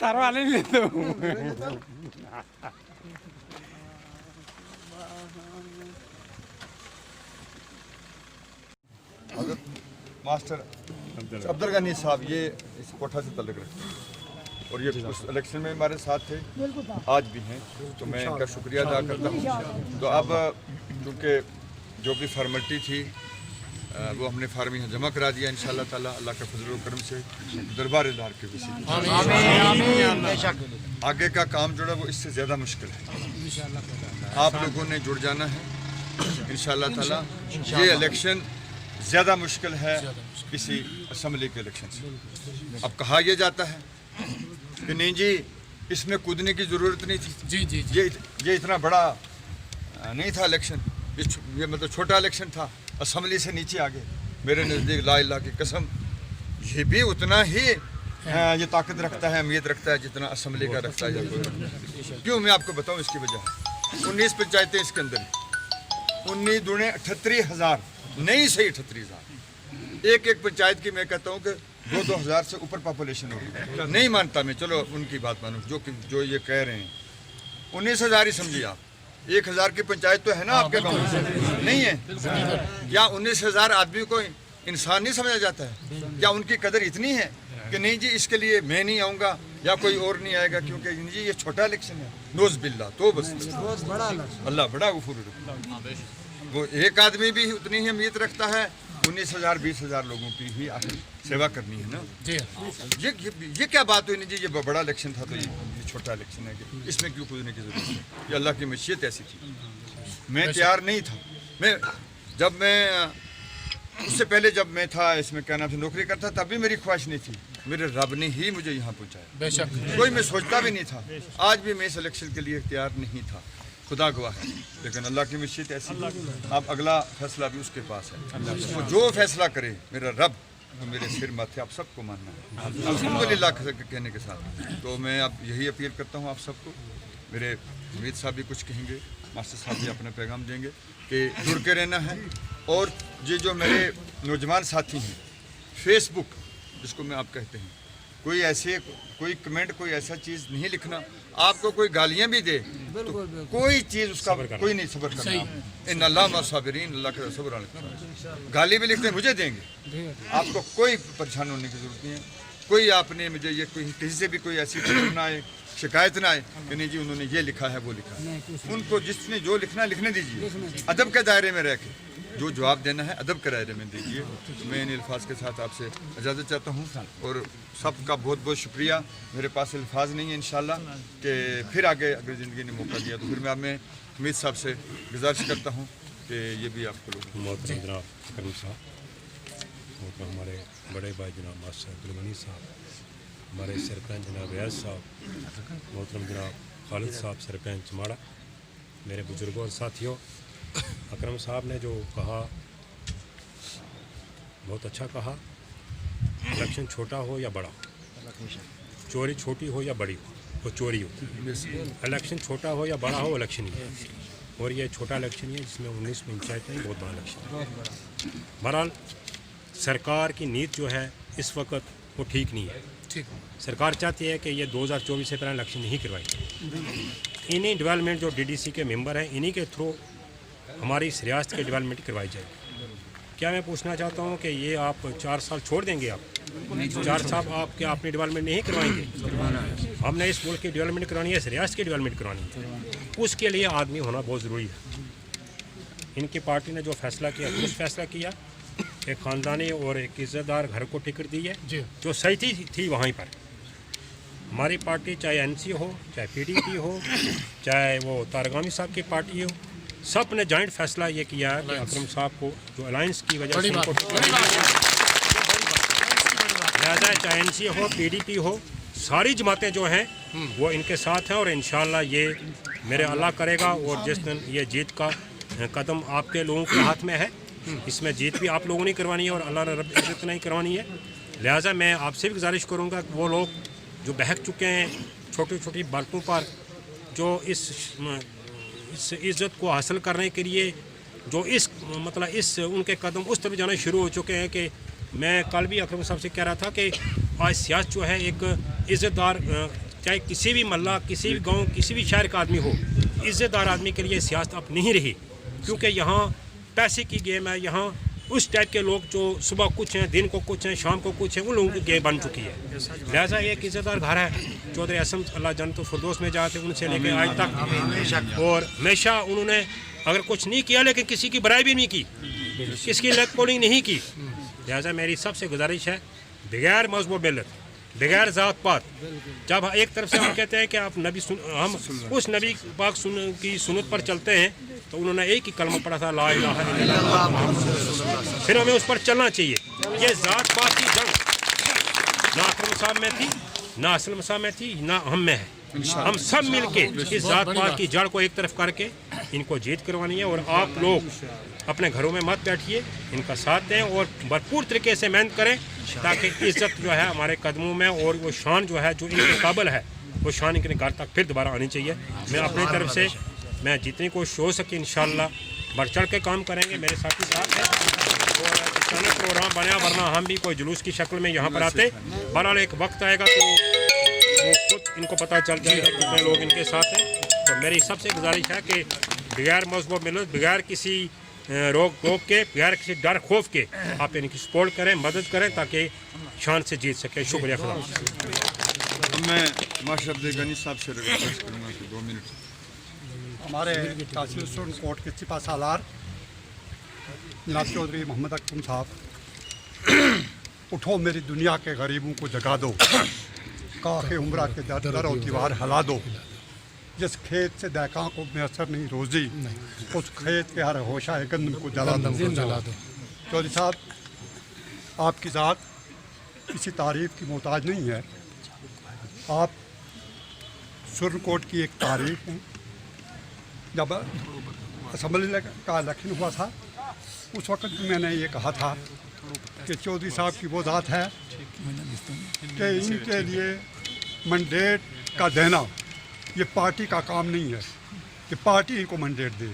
तार वाले नहीं लेते मास्टर अब्दुल गनी साहब ये इस कोठा से तल्लुक़ रखते हैं और ये उस इलेक्शन में हमारे साथ थे, आज भी हैं, तो मैं इनका शुक्रिया अदा करता हूँ। तो अब क्योंकि जो भी फॉर्मेलिटी थी वो हमने फार्म यहाँ जमा करा दिया इंशाअल्लाह ताला, अल्लाह के फजल करम से दरबार-ए-दार के वसीले। आगे का काम जो है वो इससे ज़्यादा मुश्किल है, आप लोगों ने जुड़ जाना है इंशाअल्लाह ताला। ये इलेक्शन ज़्यादा मुश्किल है किसी असम्बली के इलेक्शन से। अब कहा यह जाता है कि नहीं जी इसमें कूदने की ज़रूरत नहीं थी, ये इतना बड़ा नहीं था इलेक्शन, ये मतलब छोटा इलेक्शन था, असम्बली से नीचे आ गए। मेरे नज़दीक ला इलाहा की कसम ये भी उतना ही ये ताकत रखता है, अहमियत रखता है जितना असम्बली का रखता है। क्यों, मैं आपको बताऊँ इसकी वजह। 19 पंचायतें इसके अंदर, 19 दूने 38,000, नहीं सही 38,000, एक पंचायत की मैं कहता हूँ कि 2-2 हज़ार से ऊपर पॉपुलेशन होगी। नहीं मानता मैं, चलो उनकी बात मानूँ जो ये कह रहे हैं। 19,000 ही समझिए आप, 1,000 की पंचायत तो है ना आपके गाँव में, नहीं है क्या? 19,000 आदमी को इंसान नहीं समझा जाता है क्या? उनकी कदर इतनी है कि नहीं जी इसके लिए मैं नहीं आऊँगा या कोई और नहीं आएगा क्योंकि जी ये छोटा इलेक्शन है। नोज बिल्ला तो बस अल्लाह बड़ा गफूर। वो एक आदमी भी उतनी ही अहमियत रखता है, 19,000 20,000 लोगों की भी आखिर सेवा करनी है ना। ये क्या बात हुई नहीं जी, ये बड़ा इलेक्शन था तो ये छोटा इलेक्शन है, इसमें क्यों कूदने की जरूरत है? ये अल्लाह की मशीयत ऐसी थी। मैं तैयार नहीं था। उससे पहले जब मैं था इसमें क्या नाम से नौकरी करता तब भी मेरी ख्वाहिश नहीं थी, मेरे रब ने ही मुझे यहाँ पहुँचाया, बेशक कोई मैं सोचता भी नहीं था। आज भी मैं इस इलेक्शन के लिए तैयार नहीं था, खुदा गवाह है, लेकिन अल्लाह की मशीयत ऐसी। अब अगला फैसला भी उसके पास है, वो जो फैसला करे मेरा रब मेरे सिर माथे आप सबको मानना है अल्हम्दुलिल्लाह कहने के साथ। तो मैं अब यही अपील करता हूँ आप सबको, मेरे हमीद साहब भी कुछ कहेंगे, मास्टर साहब भी अपना पैगाम देंगे कि जुड़ के रहना है। और ये जो मेरे नौजवान साथी हैं, फेसबुक जिसको मैं आप कहते हैं, कोई कमेंट कोई ऐसा चीज़ नहीं लिखना, आपको कोई गालियाँ भी दे तो कोई चीज़ उसका कोई नहीं सब्र करना। इन अल्लाह साबिरीन, अल्लाह का सब्र। गाली भी लिखते मुझे देंगे, आपको कोई परेशान होने की जरूरत नहीं है। कोई आपने मुझे ये कोई किसी से भी कोई ऐसी ना आए, शिकायत ना आए कि नहीं जी उन्होंने ये लिखा है वो लिखा है। उनको जिसने जो लिखना है लिखने दीजिए, अदब के दायरे में रह के जो जवाब देना है अदब के दायरे में दीजिए। मैं इन अल्फाज के साथ आपसे इजाज़त चाहता हूँ और सबका बहुत बहुत शुक्रिया। मेरे पास अल्फाज नहीं है इंशाल्लाह कि फिर आगे अगर ज़िंदगी ने मौका दिया तो फिर मैं हमीद साहब से गुजारिश करता हूँ कि ये भी आपको लोग जनाब करम साहब, हमारे बड़े भाई जनाब मास्टर अब्दुल गनी साहब, हमारे सरपंच जनाब रियाज साहब, मोहतरम जनाब खालिद साहब सरपंच माड़ा, मेरे बुजुर्गों और साथियों, अकरम साहब ने जो कहा बहुत अच्छा कहा। इलेक्शन छोटा हो या बड़ा हो, चोरी छोटी हो या बड़ी हो, वो चोरी हो। इलेक्शन छोटा हो या बड़ा हो, इलेक्शन ही है। और ये छोटा इलेक्शन ही है जिसमें 19 पंचायतें, बहुत बड़ा इलेक्शन है। बहरहाल सरकार की नीति जो है इस वक्त वो ठीक नहीं है। सरकार चाहती है कि ये 2024 से पहले इलेक्शन नहीं करवाई। इन्हीं डेवलपमेंट जो DDC के मेंबर हैं, इन्हीं के थ्रू हमारी इस रियासत की डेवलपमेंट करवाई जाएगी। क्या मैं पूछना चाहता हूँ कि ये आप 4 साल छोड़ देंगे आप चार साहब आपके अपनी डेवलपमेंट नहीं करवाएंगे। हमने इस मुल्क की डेवलपमेंट करानी है, इस रियासत की डेवलपमेंट करानी है, उसके लिए आदमी होना बहुत ज़रूरी है। इनकी पार्टी ने जो फैसला किया, उस फैसला किया, एक ख़ानदानी और एक इज़्ज़तदार घर को टिकट दी है जो सही थी वहीं पर। हमारी पार्टी चाहे एनसी हो, चाहे पीडीपी हो, चाहे वो तारगामी साहब की पार्टी हो, सब ने जॉइंट फैसला ये किया है कि अकरम साहब को जो अलायंस की वजह से उनको लिहाजा चाहे एनसी हो, पीडीपी हो, सारी जमातें जो हैं वो इनके साथ हैं। और इंशाअल्लाह ये मेरे अल्लाह करेगा। और जिस दिन ये जीत का कदम आपके लोगों के हाथ में है, इसमें जीत भी आप लोगों ने करवानी है और अल्लाह ने रब इज़्ज़त नहीं करवानी है। लिहाजा मैं आपसे भी गुजारिश करूँगा कि वो लोग जो बहक चुके हैं छोटी छोटी बातों पर, जो इस इज़्ज़त को हासिल करने के लिए जो इस उनके कदम उस तरफ जाना शुरू हो चुके हैं कि मैं कल भी अकरम साहब से कह रहा था कि आज सियासत जो है एक इज़्ज़तदार, चाहे किसी भी मल्ला, किसी भी गांव, किसी भी शहर का आदमी हो, इज़्ज़तदार आदमी के लिए सियासत अब नहीं रही, क्योंकि यहाँ पैसे की गेम है। यहाँ उस टाइप के लोग जो सुबह कुछ हैं, दिन को कुछ हैं, शाम को कुछ हैं, उन लोगों की गेम बन चुकी है। लिहाजा एक इज़्ज़तदार घर है चौधरी असम अल्लाह जन्नतुल फिरदौस में जाते उनसे लेकर आज तक, और हमेशा उन्होंने अगर कुछ नहीं किया लेकिन किसी की बुराई भी नहीं की, किसकी लेग पोलिंग नहीं की। लिहाजा मेरी सबसे गुजारिश है, बगैर मज़हब मिल्लत, बगैर ज़ात पात, जब एक तरफ से हम कहते हैं कि आप हम उस नबी पाक की सुन्नत पर चलते हैं, तो उन्होंने एक ही कलमा पढ़ा था, ला इलाहा इल्लल्लाह, फिर हमें उस पर चलना चाहिए। ये ज़ात पात की जंग ना अकरम साहब में थी, ना असलम साहब में थी, ना हम में है। हम सब मिल के इस ज़ात पात की जड़ को एक तरफ करके इनको जीत करवानी है। और आप लोग अपने घरों में मत बैठिए, इनका साथ दें और भरपूर तरीके से मेहनत करें, ताकि इज़्ज़त जो है हमारे कदमों में और वो शान जो है जो इनके काबिल है, वो शान इनके घर तक फिर दोबारा आनी चाहिए। मैं अपनी तरफ से मैं जितनी कोशिश हो सके इंशाअल्लाह बढ़ चढ़ के काम करेंगे। मेरे साथी साथ हैं और अचानक प्रोग्राम बना, वरना हम भी कोई जुलूस की शक्ल में यहाँ पर आते। बहरहाल एक वक्त आएगा तो वो खुद इनको पता चल जाएगा कितने लोग इनके साथ हैं। तो मेरी सबसे गुजारिश है कि बगैर मज़हब मिल्लत, बगैर किसी रोक टोक के, बगैर किसी डर खौफ के आप इनकी सपोर्ट करें, मदद करें, ताकि शान से जीत सकें। शुक्रिया खुदा। मैं माशरफ गनी साहब से रिक्वेस्ट करूँगा कि 2 मिनट। हमारे तहसील सुरन कोट के सिपा सालार जनाब चौधरी मोहम्मद अकरम साहब, उठो मेरी दुनिया के गरीबों को जगा दो, काखे उम्रा के दर और दीवार हिला दो, जिस खेत से दैका को मैसर नहीं रोज़ी, उस खेत के हर होशा गंदम को जला दो। चौधरी साहब, आपकी ज़ात किसी तारीफ़ की मोहताज नहीं है। आप सुरन कोट की एक तारीफ़ हैं। जब असम्बली का इलेक्शन हुआ था, उस वक्त भी मैंने ये कहा था कि चौधरी साहब की वो ज़ात है कि इनके लिए मैंडेट का देना ये पार्टी का काम नहीं है कि पार्टी इनको मैंडेट दे।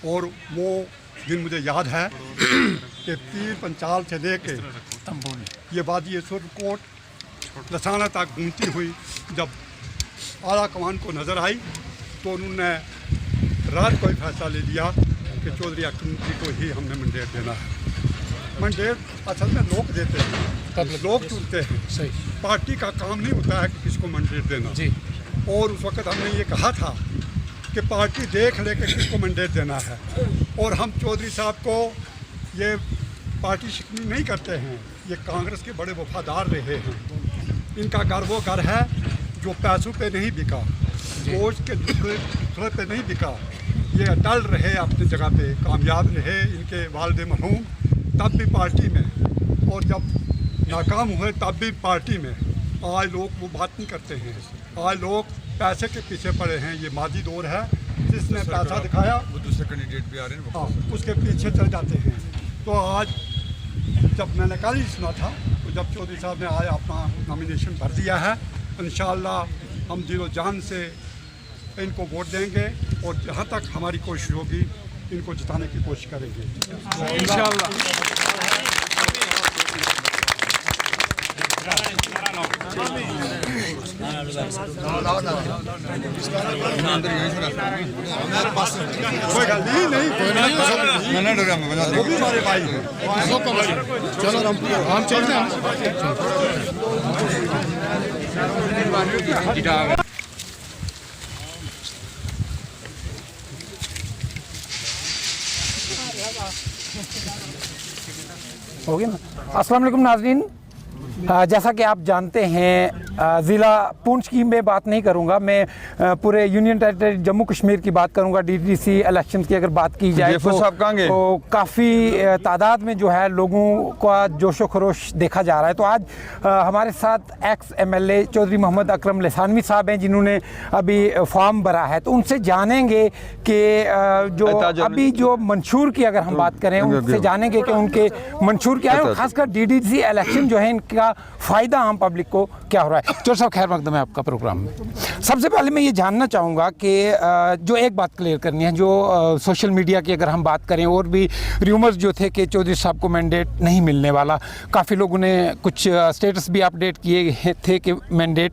और वो दिन मुझे याद है कि पीर पंचाल से लेके ये वादी सुरकोट लसाना तक घूमती हुई जब आला कमान को नज़र आई, तो उन्होंने रात को ही फैसला ले लिया कि चौधरी अकरम जी को ही हमने मैंडेट देना है। मैंडेट असल में लोग देते हैं, लोग चुनते हैं। सही, पार्टी का काम नहीं होता है कि किसको मैंडेट देना जी। और उस वक्त हमने ये कहा था कि पार्टी देख ले कि किसको मैंडेट देना है। और हम चौधरी साहब को ये पार्टी शिकनी नहीं करते हैं, ये कांग्रेस के बड़े वफादार रहे हैं। इनका घर वो घर है जो पैसों पे नहीं बिका, गोश्त के टुकड़े पे नहीं बिका। ये अटल रहे, अपनी जगह पे कामयाब रहे। इनके वालिद मरहूम तब भी पार्टी में, और जब नाकाम हुए तब भी पार्टी में। आज लोग वो बात नहीं करते हैं, आज लोग पैसे के पीछे पड़े हैं। ये मादी दौर है, जिसने पैसा दिखाया वो दूसरे कैंडिडेट भी आ रहे हैं, हाँ, उसके पीछे चल जाते हैं। तो आज जब मैंने कल ही सुना था, तो जब चौधरी साहब ने आज अपना नॉमिनेशन भर दिया है, इंशाअल्लाह हम दिलो जान से इनको वोट देंगे और जहाँ तक हमारी कोशिश होगी इनको जिताने की कोशिश करेंगे इंशाअल्लाह। कोई गल नहीं मैं डरा मैं बजा वो भी हमारे भाई हैं। चलो हम चलते हैं। हो गया ना। अस्सलाम वालेकुम नाज़रीन, जैसा कि आप जानते हैं ज़िला पुंछ की मैं बात नहीं करूंगा, मैं पूरे यूनियन टेरिटरी जम्मू कश्मीर की बात करूंगा। डीडीसी इलेक्शन की अगर बात की जाए तो काफ़ी तादाद में जो है लोगों का जोशो खरोश देखा जा रहा है। तो आज हमारे साथ एक्स एमएलए चौधरी मोहम्मद अकरम लसानवी साहब हैं जिन्होंने अभी फॉर्म भरा है, तो उनसे जानेंगे कि जो अभी जो मंशूर की अगर हम बात करें उनसे जानेंगे कि उनके मंशूर क्या है और खासकर डीडीसी इलेक्शन जो है इनका फ़ायदा आम पब्लिक को क्या हो रहा है। चौधरी साहब खैर मकदम है आपका प्रोग्राम में। सबसे पहले मैं ये जानना चाहूँगा कि जो एक बात क्लियर करनी है, जो सोशल मीडिया की अगर हम बात करें और भी र्यूमर्स जो थे कि चौधरी साहब को मैंडेट नहीं मिलने वाला, काफ़ी लोगों ने कुछ स्टेटस भी अपडेट किए थे कि मैंडेट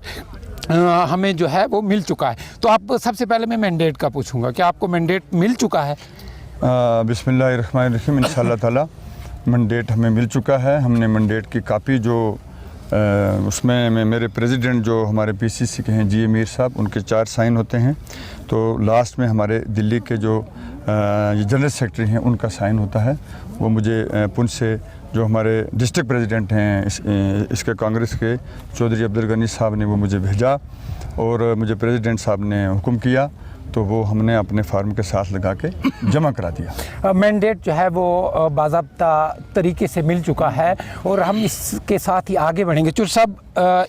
हमें जो है वो मिल चुका है। तो आप सबसे पहले मैं मैंडेट का पूछूंगा कि आपको मैंडेट मिल चुका है? बिस्मिल्लाहिर्रहमानिर्रहीम, इंशाअल्लाह ताला मैंडेट हमें मिल चुका है। हमने मैंडेट की कापी जो उसमें मेरे प्रेसिडेंट जो हमारे पीसीसी के हैं जी मीर साहब, उनके 4 साइन होते हैं। तो लास्ट में हमारे दिल्ली के जो जनरल सेक्रेटरी हैं उनका साइन होता है। वो मुझे पुंछ से जो हमारे डिस्ट्रिक्ट प्रेसिडेंट हैं इसके कांग्रेस के चौधरी अब्दुल गनी साहब ने वो मुझे भेजा और मुझे प्रेसिडेंट साहब ने हुक्म किया, तो वो हमने अपने फार्म के साथ लगा के जमा करा दिया। मैंडेट जो है वो बाज़ाब्ता तरीके से मिल चुका है और हम इसके साथ ही आगे बढ़ेंगे। चौधरी साहब,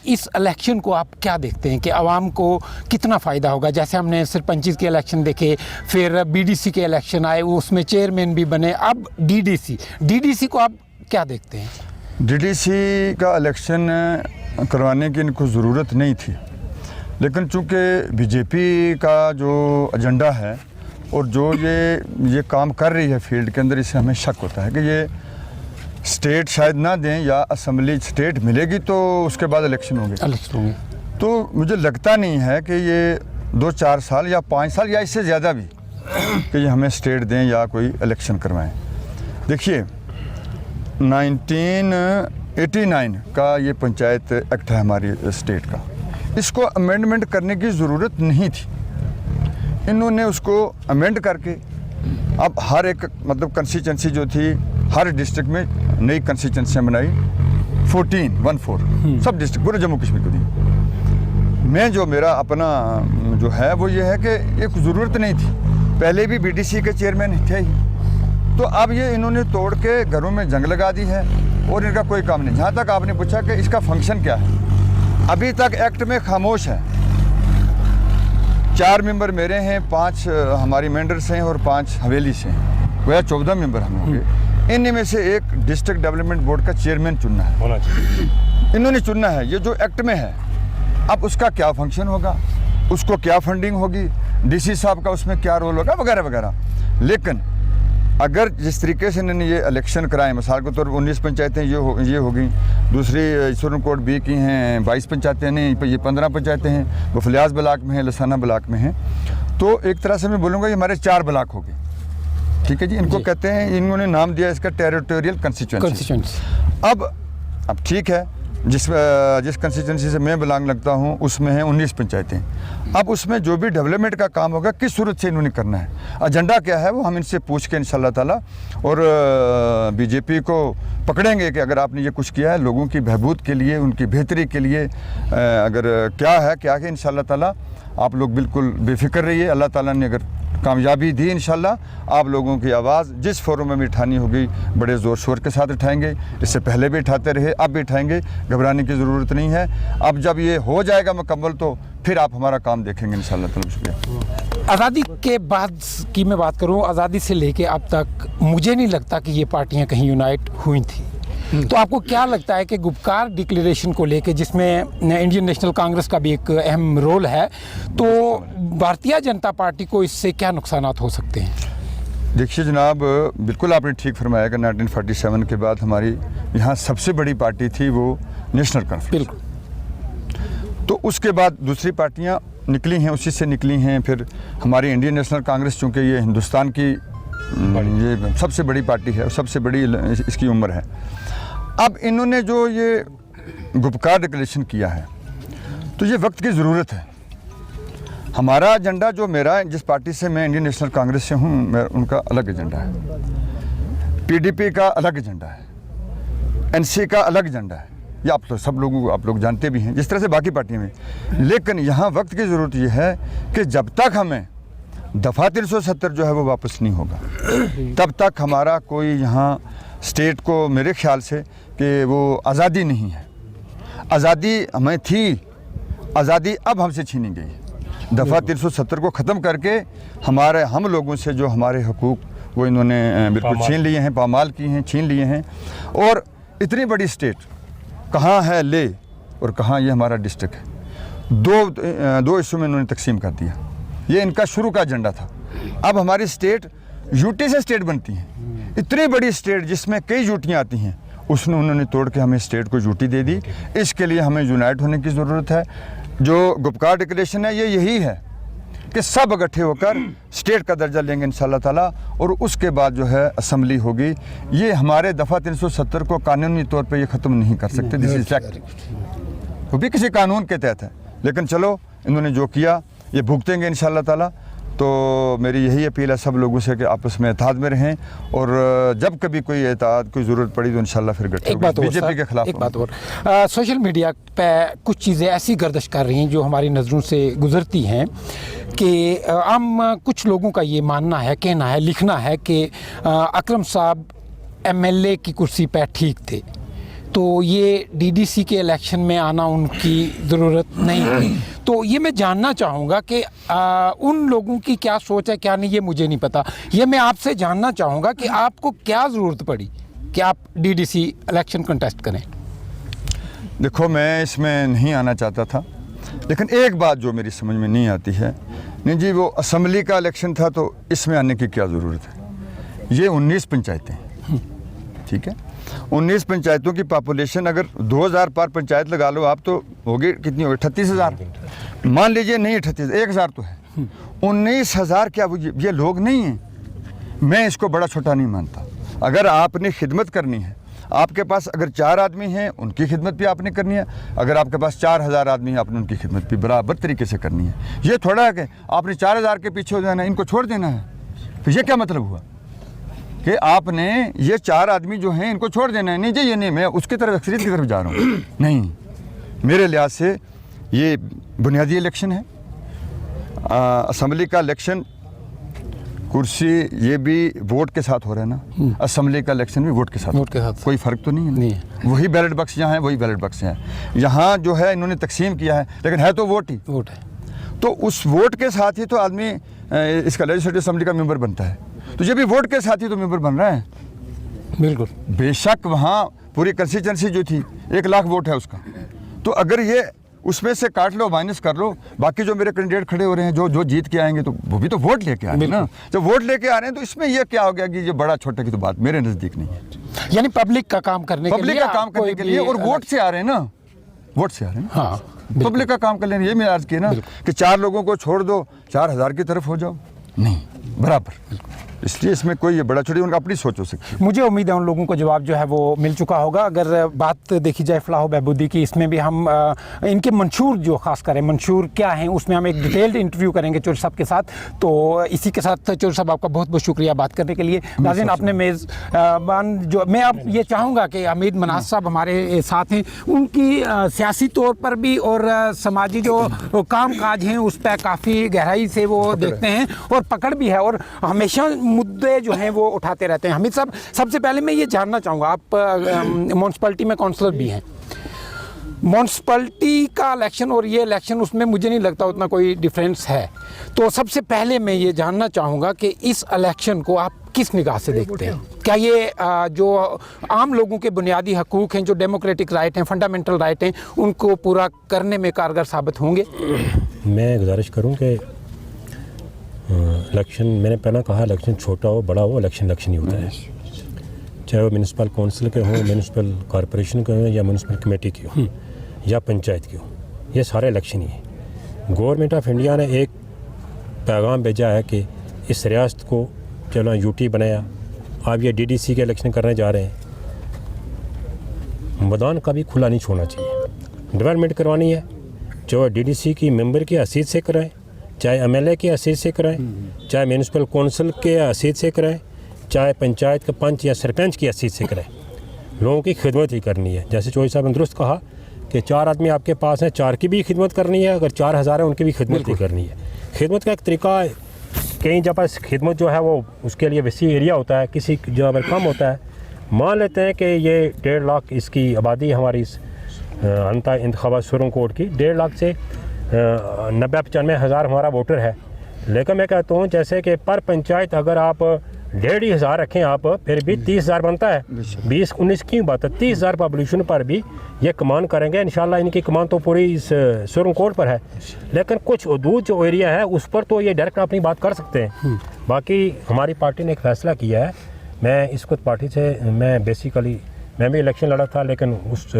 इस इलेक्शन को आप क्या देखते हैं कि आवाम को कितना फ़ायदा होगा? जैसे हमने सरपंच के इलेक्शन देखे, फिर बीडीसी के इलेक्शन आए, उसमें चेयरमैन भी बने, अब डीडीसी को आप क्या देखते हैं? डीडीसी का इलेक्शन करवाने की इनको ज़रूरत नहीं थी, लेकिन चूँकि बीजेपी का जो एजेंडा है और जो ये काम कर रही है फील्ड के अंदर, इससे हमें शक होता है कि ये स्टेट शायद ना दें या असम्बली स्टेट मिलेगी तो उसके बाद इलेक्शन होंगे। तो मुझे लगता नहीं है कि ये 2-4 साल या 5 साल या इससे ज़्यादा भी कि ये हमें स्टेट दें या कोई इलेक्शन करवाएं। देखिए 1989 का ये पंचायत एक्ट है हमारी स्टेट का, इसको अमेंडमेंट करने की ज़रूरत नहीं थी। इन्होंने उसको अमेंड करके अब हर एक मतलब कंस्टिट्यूंसी जो थी हर डिस्ट्रिक्ट में नई कंस्टिट्यूंसियाँ बनाई, 14 सब डिस्ट्रिक्ट पूरे जम्मू कश्मीर को दी। मैं जो मेरा अपना जो है वो ये है कि एक ज़रूरत नहीं थी, पहले भी बीडीसी के चेयरमैन थे ही, तो अब ये इन्होंने तोड़ के घरों में जंग लगा दी है और इनका कोई काम नहीं। जहाँ तक आपने पूछा कि इसका फंक्शन क्या है, अभी तक एक्ट में खामोश है। 4 मेंबर मेरे हैं, 5 हमारी मेंडर्स हैं और 5 हवेली से हैं, गोया 14 मेंबर हम होंगे। इनमें में से एक डिस्ट्रिक्ट डेवलपमेंट बोर्ड का चेयरमैन चुनना है, होना चाहिए। इन्होंने चुनना है, ये जो एक्ट में है। अब उसका क्या फंक्शन होगा, उसको क्या फंडिंग होगी, डीसी साहब का उसमें क्या रोल होगा वगैरह वगैरह। लेकिन अगर जिस तरीके से इन्होंने ये इलेक्शन कराए, मिसाल के तौर पर 19 पंचायतें ये हो गई, दूसरी ईश्वरन कोट बी की हैं 22 पंचायतें नहीं, ये 15 पंचायतें हैं, वो फलियाज ब्लाक में हैं, लसाना ब्लाक में हैं। तो एक तरह से मैं बोलूँगा ये हमारे 4 ब्लाक हो गए, ठीक है जी। इनको कहते हैं, इन्होंने नाम दिया इसका टेरिटोरियल कंस्टिट्यूएंसी। अब ठीक है, जिस कंस्टिट्यूंसी से मैं बिलोंग लगता हूँ उसमें हैं 19 पंचायतें। अब उसमें जो भी डेवलपमेंट का काम होगा किस सूरत से इन्होंने करना है, एजेंडा क्या है, वो हम इनसे पूछ के इंशाल्लाह ताला और बीजेपी को पकड़ेंगे कि अगर आपने ये कुछ किया है लोगों की बहबूद के लिए, उनकी बेहतरी के लिए, अगर क्या है इंशाल्लाह ताला आप लोग बिल्कुल बेफिक्र रहिए। अल्लाह ताला ने अगर कामयाबी दी इंशाल्लाह आप लोगों की आवाज़ जिस फोरम में भी उठानी होगी बड़े ज़ोर शोर के साथ उठाएंगे। इससे पहले भी उठाते रहे, अब भी उठाएंगे, घबराने की ज़रूरत नहीं है। अब जब ये हो जाएगा मुकम्मल तो फिर आप हमारा काम देखेंगे इंशाल्लाह ताला। शुक्रिया। आज़ादी के बाद की मैं बात करूँ, आज़ादी से लेके अब तक मुझे नहीं लगता कि ये पार्टियाँ कहीं यूनाइट हुई थी। तो आपको क्या लगता है कि गुपकार डिक्लेरेशन को लेके, जिसमें इंडियन नेशनल कांग्रेस का भी एक अहम रोल है, तो भारतीय जनता पार्टी को इससे क्या नुकसानात हो सकते हैं? देखिए जनाब, बिल्कुल आपने ठीक फरमाया कि 1947 के बाद हमारी यहाँ सबसे बड़ी पार्टी थी वो नेशनल कॉन्फ्रेंस। बिल्कुल। तो उसके बाद दूसरी पार्टियाँ निकली हैं, उसी से निकली हैं। फिर हमारी इंडियन नेशनल कांग्रेस, चूँकि ये हिंदुस्तान की ये सबसे बड़ी पार्टी है और सबसे बड़ी इसकी उम्र है। अब इन्होंने जो ये गुपकार डिक्लेरेशन किया है, तो ये वक्त की ज़रूरत है। हमारा एजेंडा जो मेरा, जिस पार्टी से मैं इंडियन नेशनल कांग्रेस से हूँ, उनका अलग एजेंडा है। पीडीपी का अलग एजेंडा है, एनसी का अलग एजेंडा है। ये आप तो सब लोगों को आप लोग जानते भी हैं, जिस तरह से बाकी पार्टियों में। लेकिन यहाँ वक्त की ज़रूरत ये है कि जब तक हमें दफ़ा 370 जो है वो वापस नहीं होगा, तब तक हमारा कोई यहाँ स्टेट को, मेरे ख्याल से कि वो आज़ादी नहीं है। आज़ादी हमें थी, आज़ादी अब हमसे छीनी गई। दफ़ा 370 को ख़त्म करके हम लोगों से जो हमारे हकूक़ वो इन्होंने बिल्कुल छीन लिए हैं, पामाल की हैं, छीन लिए हैं। और इतनी बड़ी स्टेट कहाँ है ले और कहाँ ये हमारा डिस्ट्रिक्ट है, दो हिस्सों में इन्होंने तकसीम कर दिया। ये इनका शुरू का एजेंडा था। अब हमारी स्टेट यूटी से स्टेट बनती है। इतनी बड़ी स्टेट जिसमें कई यूटियाँ आती हैं, उसने उन्होंने तोड़ के हमें स्टेट को यूटी दे दी। इसके लिए हमें यूनाइट होने की ज़रूरत है। जो गुपकार डिक्लेरेशन है, ये यही है कि सब इकट्ठे होकर स्टेट का दर्जा लेंगे इंशाल्लाह ताला, और उसके बाद जो है असम्बली होगी। ये हमारे दफ़ा 370 को कानूनी तौर पे ये ख़त्म नहीं कर सकते। This is fact. वो भी किसी कानून के तहत है, लेकिन चलो इन्होंने जो किया ये भुगतेंगे इंशाल्लाह ताला। तो मेरी यही अपील है सब लोगों से कि आपस में इत्तेहाद में रहें, और जब कभी कोई इत्तेहाद की ज़रूरत पड़ी तो इंशाल्लाह फिर गठे बीजेपी के खिलाफ। एक बात और, सोशल मीडिया पे कुछ चीज़ें ऐसी गर्दिश कर रही हैं जो हमारी नज़रों से गुजरती हैं कि आम कुछ लोगों का ये मानना है, कहना है, लिखना है कि अकरम साहब एमएलए की कुर्सी पे ठीक थे, तो ये डीडीसी के इलेक्शन में आना उनकी ज़रूरत नहीं थी। तो ये मैं जानना चाहूँगा कि उन लोगों की क्या सोच है, क्या नहीं, ये मुझे नहीं पता। ये मैं आपसे जानना चाहूँगा कि आपको क्या ज़रूरत पड़ी कि आप डीडीसी इलेक्शन कंटेस्ट करें। देखो, मैं इसमें नहीं आना चाहता था, लेकिन एक बात जो मेरी समझ में नहीं आती है, नहीं जी, वो असम्बली का इलेक्शन था तो इसमें आने की क्या ज़रूरत है। ये 19 पंचायतें, ठीक है, 19 पंचायतों की पॉपुलेशन अगर 2000 पर पंचायत लगा लो आप, तो होगी कितनी होगी, 38,000 मान लीजिए। नहीं 38, 1000 तो है। 19,000 क्या वो ये लोग नहीं हैं। मैं इसको बड़ा छोटा नहीं मानता। अगर आपने खिदमत करनी है, आपके पास अगर 4 आदमी हैं, उनकी खिदमत भी आपने करनी है। अगर आपके पास 4000 आदमी हैं, आपने उनकी खिदमत भी बराबर तरीके से करनी है। ये थोड़ा है कि आपने 4000 के पीछे हो जाना है, इनको छोड़ देना है। तो ये क्या मतलब हुआ कि आपने ये 4 आदमी जो हैं इनको छोड़ देना है। नहीं जी, ये नहीं, मैं उसकी तरफ, अक्सरियत की तरफ जा रहा हूँ। नहीं, मेरे लिहाज से ये बुनियादी इलेक्शन है। असम्बली का इलेक्शन, कुर्सी ये भी वोट के साथ हो रहा है ना, असम्बली का इलेक्शन भी वोट के साथ। कोई फ़र्क तो नहीं है। वही बैलेट बक्स यहाँ है, वही बैलेट बक्स हैं यहाँ। जो है इन्होंने तकसीम किया है, लेकिन है तो वोट है। तो उस वोट के साथ ही तो आदमी इसका लेजिस्लेटिव असम्बली का मेंबर बनता है। तो ये भी वोट के साथ ही तो मेंबर बन रहा है। बिल्कुल, बेशक वहाँ पूरी कंस्टिट्यूंसी जो थी 1 लाख वोट है उसका, तो अगर ये उसमें से काट लो, माइनस कर लो, बाकी जो मेरे कैंडिडेट खड़े हो रहे हैं, जो जीत के आएंगे, तो वो भी तो वोट लेके आ रहे हैं ना। जब वोट लेके आ रहे हैं तो इसमें ये क्या हो गया कि ये बड़ा छोटा की तो बात मेरे नज़दीक नहीं है। यानी पब्लिक का काम करने के लिए और वोट से आ रहे हैं ना, वोट से आ रहे हैं। हाँ, पब्लिक का काम कर लेना। ये मैं अर्ज किया ना कि 4 लोगों को छोड़ दो, 4000 की तरफ हो जाओ, नहीं, बराबर। इसलिए इसमें कोई ये बड़ा छोटी, उनका अपनी सोच हो सकती है। मुझे उम्मीद है उन लोगों को जवाब जो है वो मिल चुका होगा। अगर बात देखी जाए फलाह बहबूदी की, इसमें भी हम इनके मंशूर जो खास करें मंशूर क्या हैं, उसमें हम एक डिटेल्ड इंटरव्यू करेंगे चौधरी साहब के साथ। तो इसी के साथ चौधरी साहब आपका बहुत बहुत शुक्रिया बात करने के लिए। नाज़रीन, अपने मेज़बान जो मैं अब ये चाहूँगा कि हमीद मनाज साहब हमारे साथ हैं, उनकी सियासी तौर पर भी और समाजी जो काम काज हैं उस पर काफ़ी गहराई से वो देखते हैं और पकड़ भी है, और हमेशा मुद्दे जो हैं वो उठाते रहते हैं। हमीद साहब, सबसे पहले मैं ये जानना चाहूँगा, आप म्यूनसिपैलिटी में काउंसलर भी हैं। म्यूनसिपैलिटी का इलेक्शन और ये इलेक्शन, उसमें मुझे नहीं लगता उतना कोई डिफरेंस है। तो सबसे पहले मैं ये जानना चाहूँगा कि इस इलेक्शन को आप किस निगाह से देखते हैं? क्या ये जो आम लोगों के बुनियादी हकूक़ हैं, जो डेमोक्रेटिक राइट हैं, फंडामेंटल राइट हैं, उनको पूरा करने में कारगर साबित होंगे? मैं गुजारिश करूँ कि इलेक्शन, मैंने पहला कहा, इलेक्शन छोटा हो बड़ा हो, इलेक्शन ही होता है। चाहे वो म्यूनसिपल कौंसिल के हों, म्यूनसिपल कॉरपोरेशन के हों या म्यूनसिपल कमेटी के हों या पंचायत के हों, ये सारे इलेक्शन ही हैं। गवर्नमेंट ऑफ इंडिया ने एक पैगाम भेजा है कि इस रियासत को चलो यूटी बनाया, आप ये डीडीसी के इलेक्शन करने जा रहे हैं, मैदान का भी खुला नहीं छोड़ना चाहिए। डेवलपमेंट करवानी है, जो डीडीसी की मेंबर की हैसियत से कराएं, चाहे एमएलए की हैसियत से कराएं, चाहे म्यूनसिपल कौंसिल के हैसियत से कराएं, चाहे पंचायत के पंच या सरपंच की हैसियत से कराएं। लोगों की खिदमत ही करनी है। जैसे चौधरी साहब ने दुरुस्त कहा कि 4 आदमी आपके पास हैं, 4 की भी खिदमत करनी है, अगर 4000 है उनकी भी खिदमत ही करनी है। खिदमत का एक तरीका है, कई जगह खिदमत जो है वो उसके लिए वैसी एरिया होता है, किसी जगह पर कम होता है। मान लेते हैं कि ये 1.5 लाख इसकी आबादी हमारी इस अंता इंतखाबात सुरंग कोट की 1.5 लाख से 90-95 हज़ार हमारा वोटर है। लेकिन मैं कहता हूँ जैसे कि पर पंचायत अगर आप 1,500 रखें आप, फिर भी 30,000 बनता है। 20-19 की बात है, 30,000 पॉपुलेशन पर भी ये कमान करेंगे। इंशाल्लाह इनकी कमान तो पूरी इस सुरंग कोट पर है, लेकिन कुछ हदूद जो एरिया है उस पर तो ये डायरेक्ट अपनी बात कर सकते हैं। बाकी हमारी पार्टी ने एक फ़ैसला किया है, मैं इसको पार्टी से मैं बेसिकली मैं भी इलेक्शन लड़ा था, लेकिन उस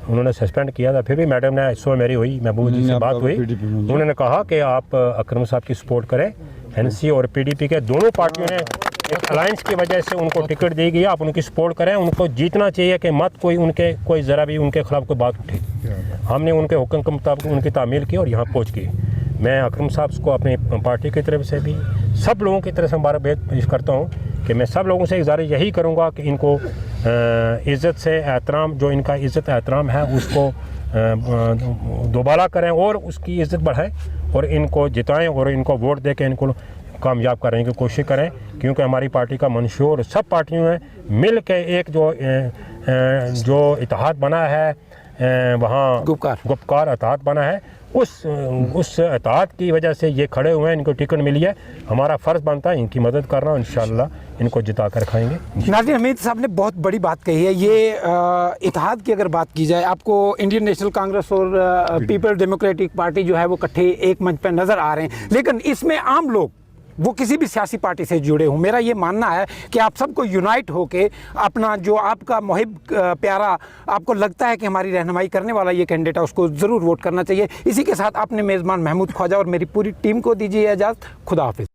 उन्होंने सस्पेंड किया था। फिर भी मैडम ने सुबह मेरी हुई, महबूब जी से बात हुई, उन्होंने कहा कि आप अकरम साहब की सपोर्ट करें। एनसी और पीडीपी के दोनों पार्टियों ने एक अलायंस की वजह से उनको टिकट दी गई, आप उनकी सपोर्ट करें। उनको जीतना चाहिए कि मत कोई ज़रा भी उनके खिलाफ कोई बात उठी। हमने उनके हुक्म के मुताबिक उनकी तामील की और यहाँ पहुँच गई। मैं अकरम साहब को अपनी पार्टी की तरफ से भी सब लोगों की तरफ से मुबारकबाद पेश करता हूँ कि मैं सब लोगों से गुजारिश यही करूँगा कि इनको इज़्ज़त से एहतराम, जो इनका इज़्ज़त एहतराम है उसको दोबारा करें और उसकी इज़्ज़त बढ़ाएं और इनको जिताएं और इनको वोट दे के इनको कामयाब करने की कोशिश करें। क्योंकि हमारी पार्टी का मंशूर सब पार्टियों में मिल के एक जो इतिहाद बना है वहाँ गुपकार इतिहाद बना है, उस इतिहाद की वजह से ये खड़े हुए हैं, इनको टिकट मिली है। हमारा फ़र्ज़ बनता है इनकी मदद करना और इंशाअल्लाह इनको जिता कर खाएंगे। नाज़रीन, हमीद साहब ने बहुत बड़ी बात कही है। ये इत्तेहाद की अगर बात की जाए, आपको इंडियन नेशनल कांग्रेस और पीपल डेमोक्रेटिक पार्टी जो है वो इकट्ठे एक मंच पर नज़र आ रहे हैं, लेकिन इसमें आम लोग वो किसी भी सियासी पार्टी से जुड़े हों, मेरा ये मानना है कि आप सबको यूनाइट होके अपना जो आपका मुहिब प्यारा आपको लगता है कि हमारी रहनुमाई करने वाला ये कैंडिडेट है उसको ज़रूर वोट करना चाहिए। इसी के साथ आपने मेज़बान महमूद ख्वाजा और मेरी पूरी टीम को दीजिए इजाज़त। खुदा हाफिज़।